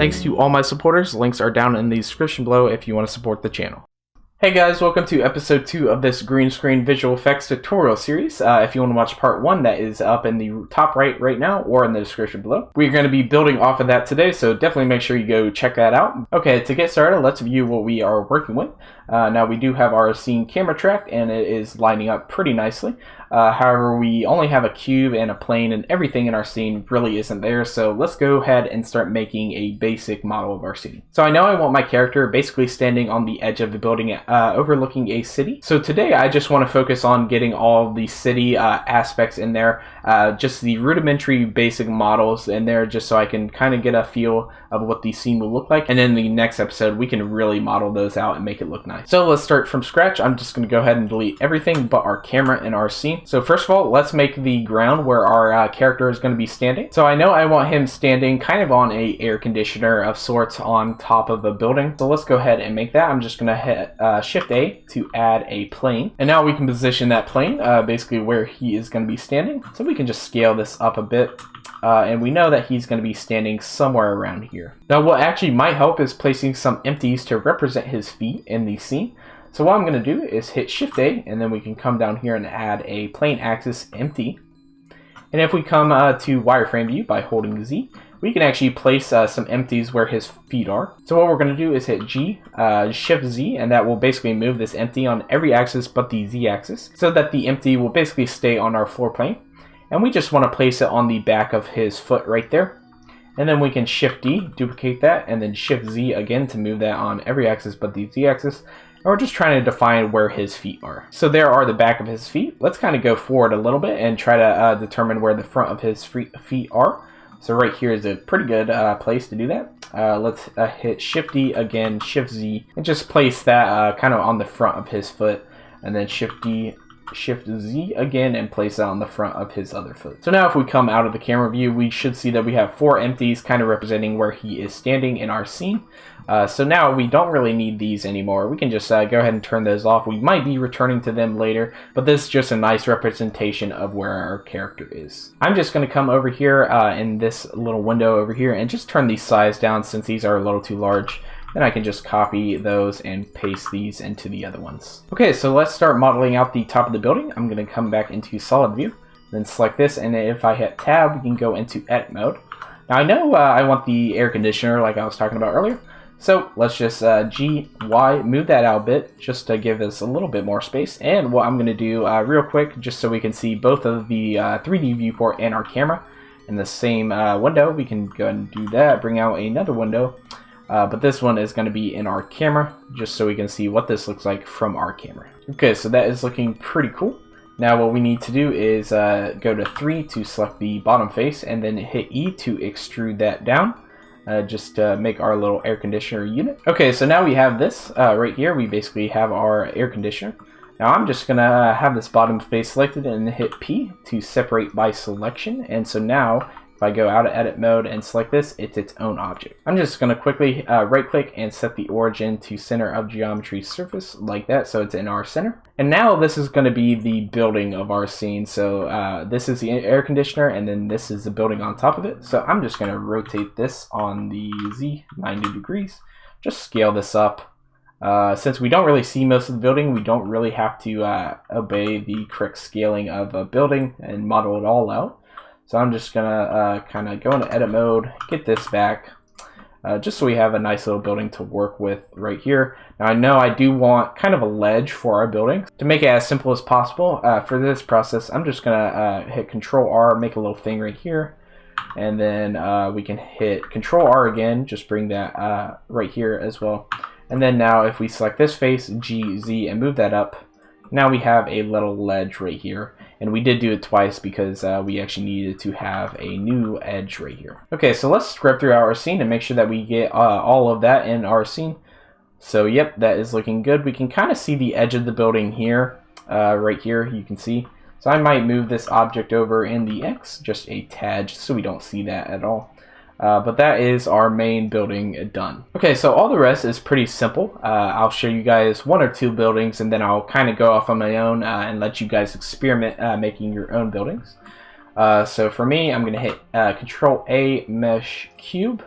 Thanks to all my supporters. Links are down in the description below if you want to support the channel. Hey guys, welcome to episode 2 of this green screen visual effects tutorial series. If you want to watch part 1, that is up in the top right now or in the description below. We're going to be building off of that today, so definitely make sure you go check that out. Okay, to get started, let's view what we are working with. Now we do have our scene camera tracked and it is lining up pretty nicely. However, we only have a cube and a plane and everything in our scene really isn't there, so let's go ahead and start making a basic model of our city. So I know I want my character basically standing on the edge of the building overlooking a city. So today I just want to focus on getting all the city aspects in there, just the rudimentary basic models in there, just so I can kind of get a feel of what the scene will look like, and in the next episode we can really model those out and make it look nice. So let's start from scratch. I'm just going to go ahead and delete everything but our camera and our scene. So first of all, let's make the ground where our character is going to be standing. So I know I want him standing kind of on a air conditioner of sorts on top of a building. So let's go ahead and make that. I'm just going to hit Shift A to add a plane. And now we can position that plane basically where he is going to be standing. So we can just scale this up a bit. And we know that he's going to be standing somewhere around here. Now what actually might help is placing some empties to represent his feet in the scene. So what I'm going to do is hit Shift A, and then we can come down here and add a plane axis empty. And if we come to wireframe view by holding Z, we can actually place some empties where his feet are. So what we're going to do is hit G, Shift Z, and that will basically move this empty on every axis but the Z axis, so that the empty will basically stay on our floor plane. And we just want to place it on the back of his foot right there. And then we can Shift D, duplicate that, and then Shift Z again to move that on every axis but the Z axis. And we're just trying to define where his feet are. So there are the back of his feet. Let's kind of go forward a little bit and try to determine where the front of his feet are. So right here is a pretty good place to do that. Let's hit Shift D again, Shift Z, and just place that kind of on the front of his foot. And then Shift D, Shift Z again, and place that on the front of his other foot. So now if we come out of the camera view, we should see that we have 4 empties kind of representing where he is standing in our scene. So now we don't really need these anymore. We can just go ahead and turn those off. We might be returning to them later, but this is just a nice representation of where our character is. I'm just going to come over here in this little window over here and just turn these size down since these are a little too large. Then I can just copy those and paste these into the other ones. Okay, so let's start modeling out the top of the building. I'm going to come back into solid view, then select this, and if I hit tab, we can go into edit mode. Now I know I want the air conditioner like I was talking about earlier. So let's just G, Y, move that out a bit just to give us a little bit more space. And what I'm going to do real quick, just so we can see both of the 3D viewport and our camera in the same window, we can go ahead and do that, bring out another window. But this one is going to be in our camera, just so we can see what this looks like from our camera. Okay, so that is looking pretty cool. Now what we need to do is go to 3 to select the bottom face, and then hit E to extrude that down. Just to make our little air conditioner unit. Okay, so now we have this right here. We basically have our air conditioner. Now I'm just gonna have this bottom face selected and hit P to separate by selection. And so now if I go out of edit mode and select this, it's its own object. I'm just gonna quickly right click and set the origin to center of geometry surface like that, so it's in our center. And now this is going to be the building of our scene. So this is the air conditioner, and then this is the building on top of it. So I'm just going to rotate this on the Z 90 degrees. Just scale this up. Since we don't really see most of the building, we don't really have to obey the correct scaling of a building and model it all out. So I'm just going to kind of go into edit mode, get this back. Just so we have a nice little building to work with right here. Now I know I do want kind of a ledge for our building. To make it as simple as possible, for this process, I'm just going to hit Control R, make a little thing right here. And then we can hit Control R again, just bring that right here as well. And then now if we select this face, G, Z, and move that up, now we have a little ledge right here. And we did do it twice because we actually needed to have a new edge right here. Okay, so let's scrub through our scene and make sure that we get all of that in our scene. So yep, that is looking good. We can kind of see the edge of the building here, right here, you can see. So I might move this object over in the X just a tad, just so we don't see that at all. But that is our main building done. Okay, so all the rest is pretty simple. I'll show you guys 1 or 2 buildings, and then I'll kind of go off on my own and let you guys experiment making your own buildings. So for me, I'm going to hit Control A Mesh Cube.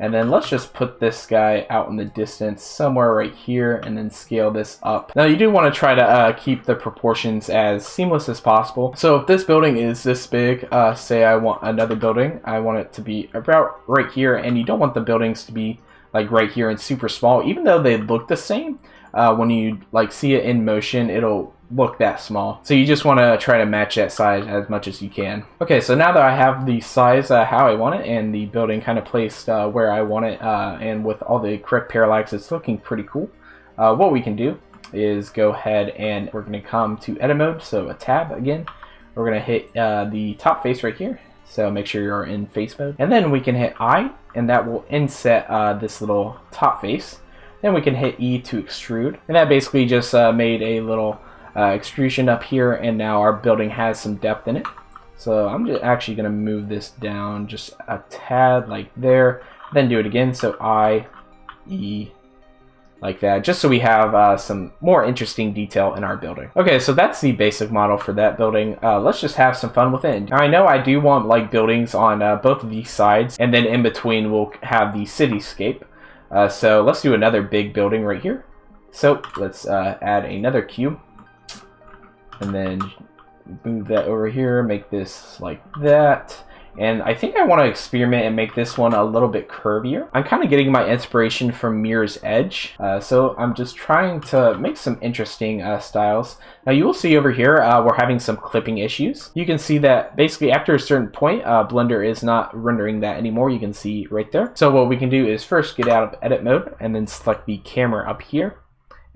And then let's just put this guy out in the distance somewhere right here and then scale this up. Now you do want to try to keep the proportions as seamless as possible. So if this building is this big, say I want another building, I want it to be about right here, and you don't want the buildings to be like right here and super small. Even though they look the same, when you like see it in motion, it'll look that small. So you just want to try to match that size as much as you can. Okay, so now that I have the size how I want it and the building kind of placed where I want it, and with all the correct parallax, it's looking pretty cool. What we can do is go ahead and we're going to come to edit mode, so a tab again. We're going to hit the top face right here, so make sure you're in face mode, and then we can hit I, and that will inset this little top face. Then we can hit E to extrude, and that basically just made a little extrusion up here, and now our building has some depth in it. So I'm just actually going to move this down just a tad like there, then do it again, so I, E, like that, just so we have some more interesting detail in our building. Okay, so that's the basic model for that building. Let's just have some fun with it. Now I know I do want like buildings on both of these sides, and then in between we'll have the cityscape. So let's do another big building right here. So let's add another cube, and then move that over here, make this like that. And I think I want to experiment and make this one a little bit curvier. I'm kind of getting my inspiration from Mirror's Edge, so I'm just trying to make some interesting styles. Now you will see over here we're having some clipping issues. You can see that basically after a certain point Blender is not rendering that anymore. You can see right there. So what we can do is first get out of edit mode and then select the camera up here.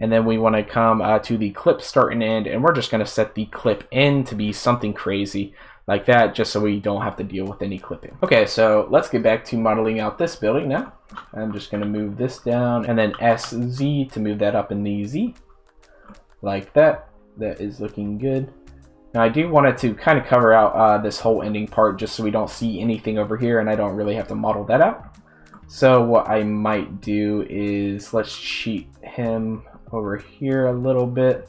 And then we want to come to the clip start and end, and we're just going to set the clip in to be something crazy like that, just so we don't have to deal with any clipping. Okay, so let's get back to modeling out this building now. I'm just going to move this down, and then SZ to move that up in the Z, like that. That is looking good. Now I do want it to kind of cover out this whole ending part, just so we don't see anything over here, and I don't really have to model that out. So what I might do is let's cheat him over here a little bit,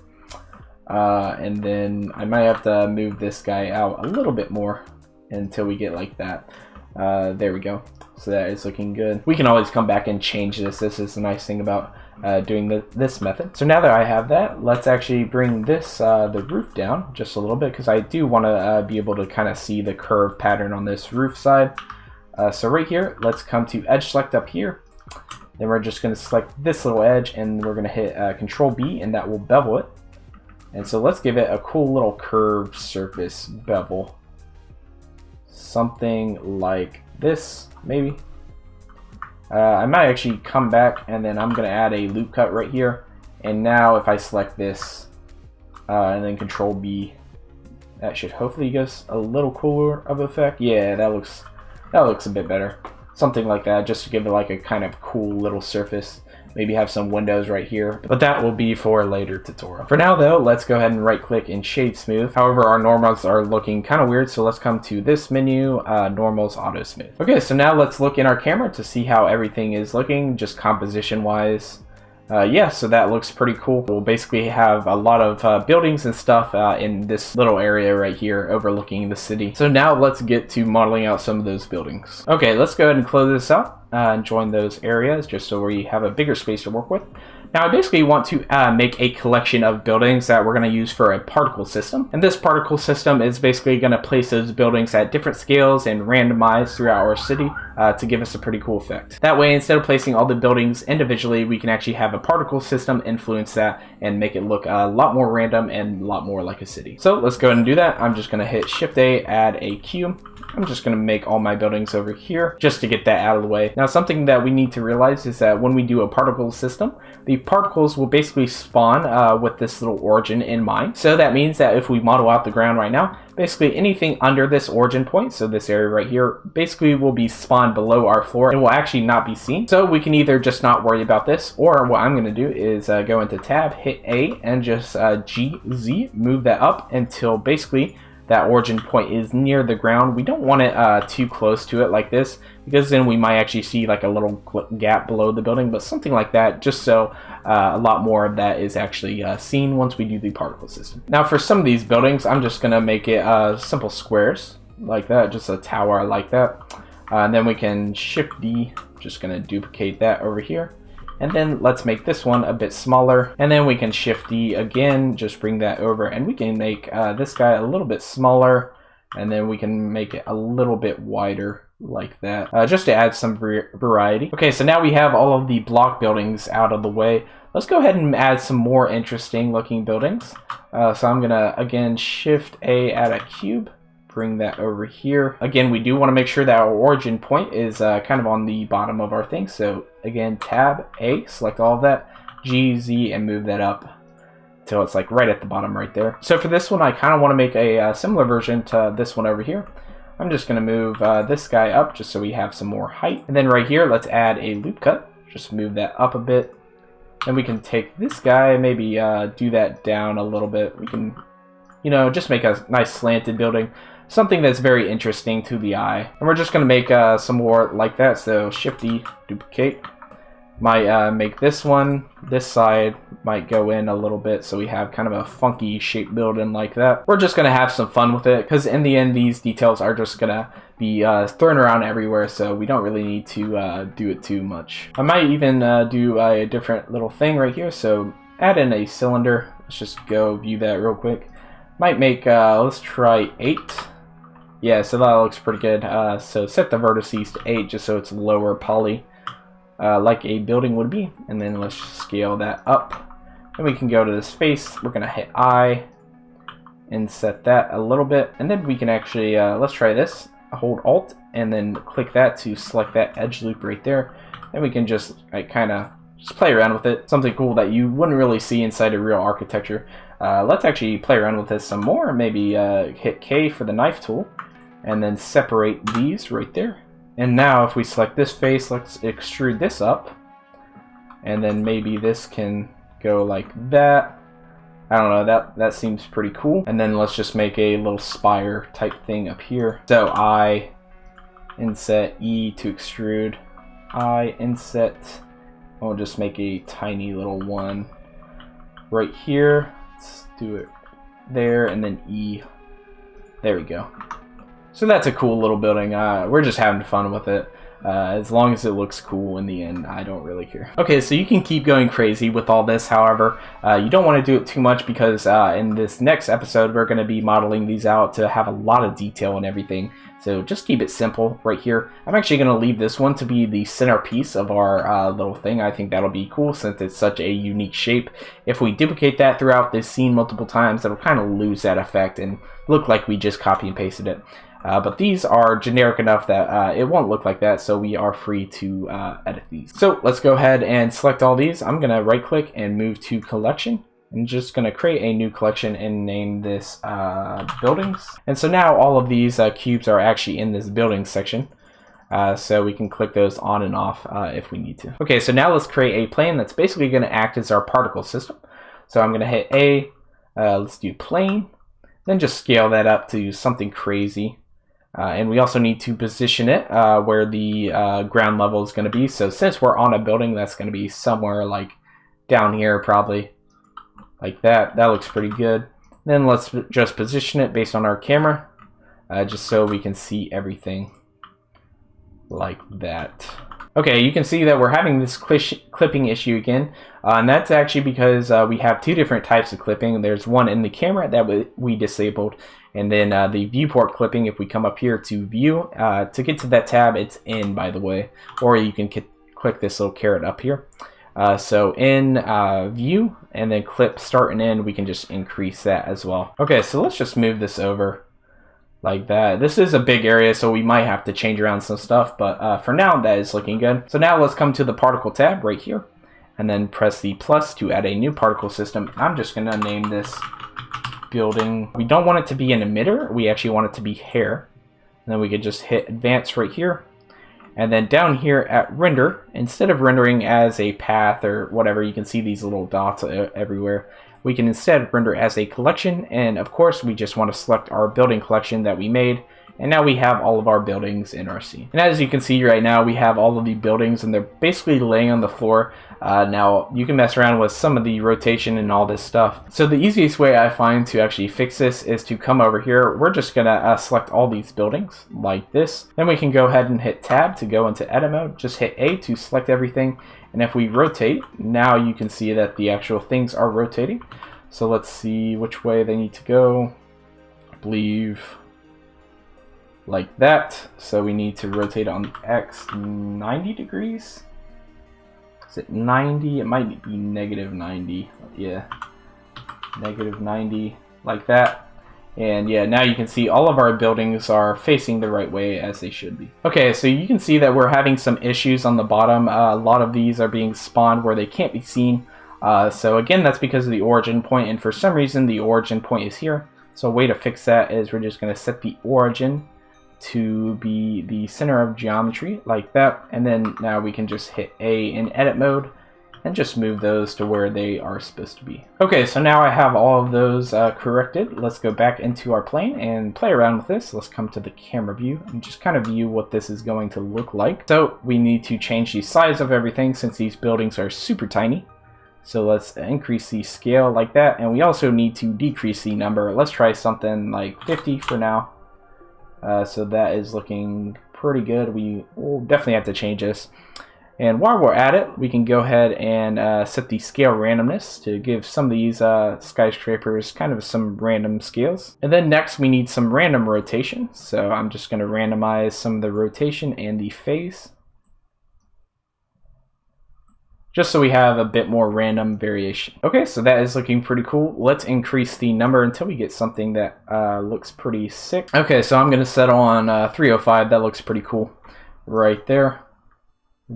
and then I might have to move this guy out a little bit more until we get like that. There we go. So that is looking good. We can always come back and change this. This is the nice thing about doing this method. So now that I have that, let's actually bring this the roof down just a little bit, because I do want to be able to kind of see the curve pattern on this roof side. So right here, let's come to edge select up here. Then we're just going to select this little edge, and we're going to hit Control B, and that will bevel it. And so let's give it a cool little curved surface bevel. Something like this, maybe. I might actually come back, and then I'm going to add a loop cut right here. And now if I select this, and then Control B, that should hopefully give us a little cooler of effect. Yeah, that looks a bit better. Something like that, just to give it like a kind of cool little surface. Maybe have some windows right here, but that will be for a later tutorial. For now though, let's go ahead and right click and shade smooth. However, our normals are looking kind of weird, so let's come to this menu, normals auto smooth. Okay, so now let's look in our camera to see how everything is looking, just composition wise. Yeah, so that looks pretty cool. We'll basically have a lot of buildings and stuff in this little area right here overlooking the city. So now let's get to modeling out some of those buildings. Okay, let's go ahead and close this out and join those areas just so we have a bigger space to work with. Now I basically want to make a collection of buildings that we're going to use for a particle system. And this particle system is basically going to place those buildings at different scales and randomize throughout our city to give us a pretty cool effect. That way, instead of placing all the buildings individually, we can actually have a particle system influence that and make it look a lot more random and a lot more like a city. So let's go ahead and do that. I'm just going to hit Shift A, add a cube. I'm just going to make all my buildings over here just to get that out of the way. Now something that we need to realize is that when we do a particle system, the particles will basically spawn with this little origin in mind. So that means that if we model out the ground right now, basically anything under this origin point, so this area right here, basically will be spawned below our floor and will actually not be seen. So we can either just not worry about this, or what I'm going to do is go into tab, hit A, and just GZ, move that up until basically that origin point is near the ground. We don't want it too close to it like this, because then we might actually see like a little gap below the building, but something like that, just so a lot more of that is actually seen once we do the particle system. Now for some of these buildings, I'm just going to make it simple squares like that, just a tower like that. And then we can Shift D Just gonna duplicate that over here. And then let's make this one a bit smaller. And then we can Shift D again, just bring that over, and we can make this guy a little bit smaller. And then we can make it a little bit wider like that, just to add some variety. Okay, so now we have all of the block buildings out of the way. Let's go ahead and add some more interesting looking buildings. So I'm gonna, again, Shift A, add a cube. Bring that over here. Again, we do want to make sure that our origin point is kind of on the bottom of our thing. So again, Tab A, select all of that, G, Z, and move that up till it's like right at the bottom right there. So for this one, I kind of want to make a similar version to this one over here. I'm just going to move this guy up just so we have some more height. And then right here, let's add a loop cut. Just move that up a bit. Then we can take this guy, maybe do that down a little bit. We can, you know, just make a nice slanted building. Something that's very interesting to the eye. And we're just going to make some more like that. So Shift D, duplicate. Might make this one, this side might go in a little bit so we have kind of a funky shape building like that. We're just going to have some fun with it because in the end these details are just going to be thrown around everywhere, so we don't really need to do it too much. I might even do a different little thing right here. So add in a cylinder. Let's just go view that real quick. Might make, let's try 8. Yeah, so that looks pretty good. So set the vertices to 8 just so it's lower poly. Like a building would be, and then let's scale that up. Then we can go to this face. We're gonna hit I and set that a little bit, and then we can actually let's try this. Hold Alt and then click that to select that edge loop right there. Then we can just kind of just play around with it. Something cool that you wouldn't really see inside a real architecture. Let's actually play around with this some more. Maybe hit K for the knife tool, and then separate these right there. And now if we select this face, let's extrude this up. And then maybe this can go like that. I don't know, that seems pretty cool. And then let's just make a little spire type thing up here. So I inset E to extrude. I inset, I'll just make a tiny little one right here. Let's do it there, and then E. There we go. So that's a cool little building. We're just having fun with it. As long as it looks cool in the end, I don't really care. Okay, so you can keep going crazy with all this. However, you don't want to do it too much because in this next episode, we're going to be modeling these out to have a lot of detail and everything. So just keep it simple right here. I'm actually going to leave this one to be the centerpiece of our little thing. I think that'll be cool since it's such a unique shape. If we duplicate that throughout this scene multiple times, it'll kind of lose that effect and look like we just copy and pasted it. But these are generic enough that it won't look like that, so we are free to edit these. So let's go ahead and select all these. I'm going to right click and move to collection. I'm just going to create a new collection and name this buildings. And so now all of these cubes are actually in this building section. So we can click those on and off if we need to. Okay, so now let's create a plane that's basically going to act as our particle system. So I'm going to hit A, let's do plane, then just scale that up to something crazy. And we also need to position it where the ground level is going to be. So since we're on a building, that's going to be somewhere like down here, probably like that. That looks pretty good. Then let's just position it based on our camera, just so we can see everything like that. Okay, you can see that we're having this clipping issue again, and that's actually because we have two different types of clipping. There's one in the camera that we disabled, and then the viewport clipping, if we come up here to view, to get to that tab, it's in, by the way, or you can click this little caret up here. So in view, and then clip start and end, we can just increase that as well. Okay, so let's just move this over like that. This is a big area, so we might have to change around some stuff, but for now that is looking good. So now let's come to the particle tab right here, and then press the plus to add a new particle system. I'm just gonna name this building. We don't want it to be an emitter, we actually want it to be hair. And then we could just hit advance right here, and then down here at render, instead of rendering as a path or whatever, you can see these little dots everywhere. We can instead render as a collection, and of course we just want to select our building collection that we made And now we have all of our buildings in our scene. And as you can see right now, we have all of the buildings and they're basically laying on the floor. Now you can mess around with some of the rotation and all this stuff. So the easiest way I find to actually fix this is to come over here. We're just gonna select all these buildings like this. Then we can go ahead and hit tab to go into edit mode. Just hit A to select everything. And if we rotate, now you can see that the actual things are rotating. So let's see which way they need to go. I believe like that. So we need to rotate on X 90 degrees. Is it 90? It might be negative 90. Yeah, negative 90, like that. And yeah, now you can see all of our buildings are facing the right way as they should be. Okay, so you can see that we're having some issues on the bottom. A lot of these are being spawned where they can't be seen. So again, that's because of the origin point, and for some reason the origin point is here. So a way to fix that is we're just going to set the origin to be the center of geometry like that, and then now we can just hit A in edit mode and just move those to where they are supposed to be. Okay, so now I have all of those corrected. Let's go back into our plane and play around with this. Let's come to the camera view and just kind of view what this is going to look like. So we need to change the size of everything since these buildings are super tiny. So let's increase the scale like that, and we also need to decrease the number. Let's try something like 50 for now. So that is looking pretty good. We will definitely have to change this. And while we're at it, we can go ahead and set the scale randomness to give some of these skyscrapers kind of some random scales. And then next we need some random rotation. So I'm just going to randomize some of the rotation and the phase, just so we have a bit more random variation. Okay, so that is looking pretty cool. Let's increase the number until we get something that looks pretty sick. Okay, so I'm gonna set on 305. That looks pretty cool right there.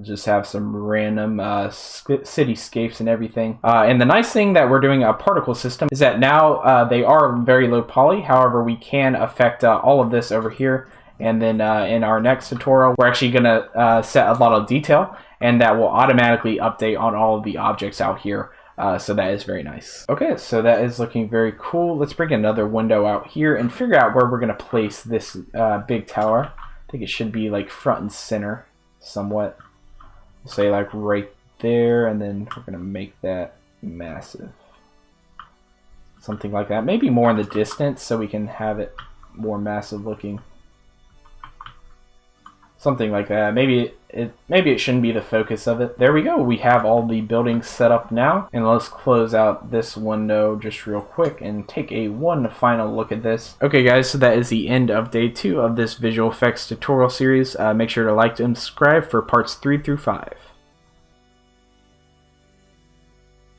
Just have some random cityscapes and everything. And the nice thing that we're doing a particle system is that now they are very low poly. However, we can affect all of this over here. And then in our next tutorial, we're actually gonna set a lot of detail, and that will automatically update on all of the objects out here. So that is very nice. Okay, so that is looking very cool. Let's bring another window out here and figure out where we're gonna place this big tower. I think it should be like front and center somewhat. Say like right there, and then we're gonna make that massive. Something like that. Maybe more in the distance so we can have it more massive looking. Something like that. Maybe it shouldn't be the focus of it. There we go. We have all the buildings set up now. And let's close out this window just real quick and take one final look at this. Okay guys, so that is the end of day 2 of this visual effects tutorial series. Make sure to like and subscribe for parts 3 through 5.